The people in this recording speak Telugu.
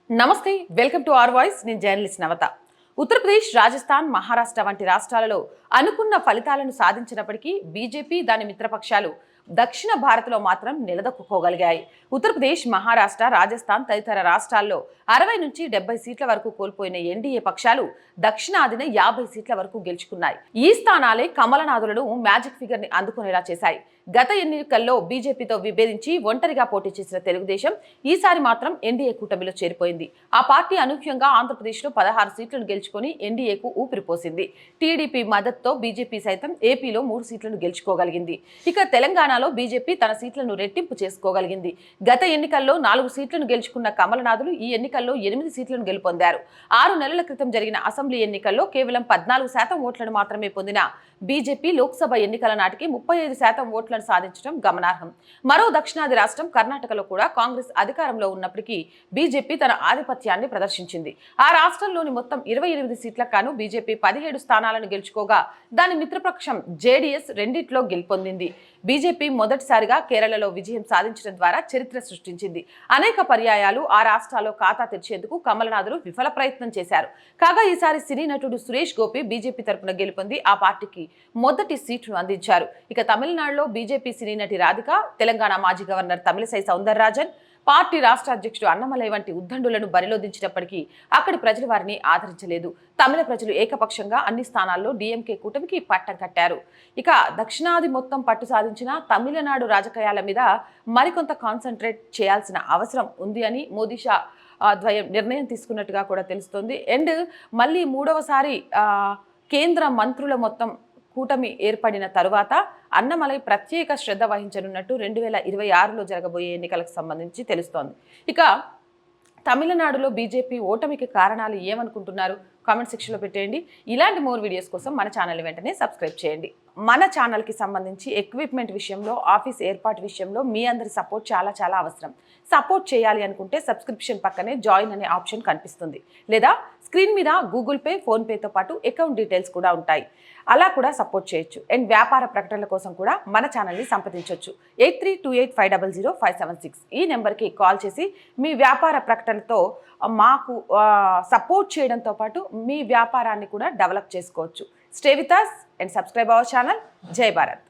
నమస్తే, వెల్కమ్ టు అవర్ వాయిస్. నేను జర్నలిస్ట్ నవత. ఉత్తరప్రదేశ్, రాజస్థాన్, మహారాష్ట్ర వంటి రాష్ట్రాలలో అనుకున్న ఫలితాలను సాధించినప్పటికీ బీజేపీ దాని మిత్రపక్షాలు దక్షిణ భారత్లో మాత్రం నిలదొక్కుకోగలిగాయి. ఉత్తరప్రదేశ్, మహారాష్ట్ర, రాజస్థాన్ తదితర రాష్ట్రాల్లో 60 నుంచి 70 సీట్ల వరకు కోల్పోయిన ఎన్డీఏ పక్షాలు దక్షిణాదిన 50 సీట్ల వరకు గెలుచుకున్నాయి. ఈ స్థానాలే కమలనాథులను మ్యాజిక్ ఫిగర్ ని అందుకునేలా చేశాయి. గత ఎన్నికల్లో బీజేపీతో విభేదించి ఒంటరిగా పోటీ చేసిన తెలుగుదేశం ఈసారి మాత్రం ఎన్డీఏ కూటమిలో చేరిపోయింది. ఆ పార్టీ అనూహ్యంగా ఆంధ్రప్రదేశ్లో 16 సీట్లను గెలుచుకొని ఎన్డీఏకు ఊపిరిపోసింది. టీడీపీ మద్దతుతో బీజేపీ సైతం ఏపీలో 3 సీట్లను గెలుచుకోగలిగింది. ఇక తెలంగాణలో బీజేపీ తన సీట్లను రెట్టింపు చేసుకోగలిగింది. గత ఎన్నికల్లో 4 సీట్లను గెలుచుకున్న కమలనాథులు ఈ ఎన్నికల్లో 8 సీట్లను గెలుపొందారు. 6 నెలల క్రితం జరిగిన అసెంబ్లీ ఎన్నికల్లో కేవలం 14% ఓట్లను మాత్రమే పొందిన బీజేపీ లోక్సభ ఎన్నికల నాటికి 35% ఓట్లను సాధించడం గమనార్హం. మరో దక్షిణాది రాష్ట్రం కర్ణాటకలో కూడా కాంగ్రెస్ అధికారంలో ఉన్నప్పటికీ బీజేపీ తన ఆధిపత్యాన్ని ప్రదర్శించింది. ఆ రాష్ట్రంలోని మొత్తం 28 సీట్లకు గాను బీజేపీ 17 స్థానాలను గెలుచుకోగా దాని మిత్రపక్షం జేడీఎస్ రెండిట్లో గెలుపొందింది. బీజేపీ మొదటిసారిగా కేరళలో విజయం సాధించడం ద్వారా చరిత్ర సృష్టించింది. అనేక పర్యాయాలు ఆ రాష్ట్రాల్లో ఖాతా తెరిచేందుకు కమలనాథులు విఫల ప్రయత్నం చేశారు. కాగా ఈసారి సినీ నటుడు సురేష్ గోపి బీజేపీ తరపున గెలుపొంది ఆ పార్టీకి మొదటి సీటును అందించారు. ఇక తమిళనాడులో బీజేపీ సినీ నటి రాధిక, తెలంగాణ మాజీ గవర్నర్ తమిళిసై సౌందరరాజన్, పార్టీ రాష్ట్ర అధ్యక్షుడు అన్నమలై వంటి ఉద్దండులను బరిలో దించినప్పటికీ అక్కడి ప్రజలు వారిని ఆదరించలేదు. తమిళ ప్రజలు ఏకపక్షంగా అన్ని స్థానాల్లో డీఎంకే కూటమికి పట్టం కట్టారు. ఇక దక్షిణాది మొత్తం పట్టు సాధించిన తమిళనాడు రాజకీయాల మీద మరికొంత కాన్సన్ట్రేట్ చేయాల్సిన అవసరం ఉంది అని మోదీ షా ద్వయం నిర్ణయం తీసుకున్నట్టుగా కూడా తెలుస్తోంది. అండ్ మళ్ళీ మూడవసారి కేంద్ర మంత్రుల మొత్తం కూటమి ఏర్పడిన తరువాత అన్నమలై ప్రత్యేక శ్రద్ధ వహించనున్నట్టు 2026లో జరగబోయే ఎన్నికలకు సంబంధించి తెలుస్తోంది. ఇక తమిళనాడులో బీజేపీ ఓటమికి కారణాలు ఏమనుకుంటున్నారు? కామెంట్ సెక్షన్లో పెట్టేయండి. ఇలాంటి మోర్ వీడియోస్ కోసం మన ఛానల్ వెంటనే సబ్స్క్రైబ్ చేయండి. మన ఛానల్కి సంబంధించి ఎక్విప్మెంట్ విషయంలో, ఆఫీస్ ఏర్పాటు విషయంలో మీ అందరి సపోర్ట్ చాలా చాలా అవసరం. సపోర్ట్ చేయాలి అనుకుంటే సబ్స్క్రిప్షన్ పక్కనే జాయిన్ అనే ఆప్షన్ కనిపిస్తుంది, లేదా స్క్రీన్ మీద గూగుల్ పే, ఫోన్పేతో పాటు అకౌంట్ డీటెయిల్స్ కూడా ఉంటాయి. అలా కూడా సపోర్ట్ చేయొచ్చు. అండ్ వ్యాపార ప్రకటనల కోసం కూడా మన ఛానల్ని సంప్రదించవచ్చు. 8328500576 ఈ నెంబర్కి కాల్ చేసి మీ వ్యాపార ప్రకటనతో మాకు సపోర్ట్ చేయడంతో పాటు మీ వ్యాపారాన్ని కూడా డెవలప్ చేసుకోవచ్చు. Stay with us and subscribe our channel. జై భారత్.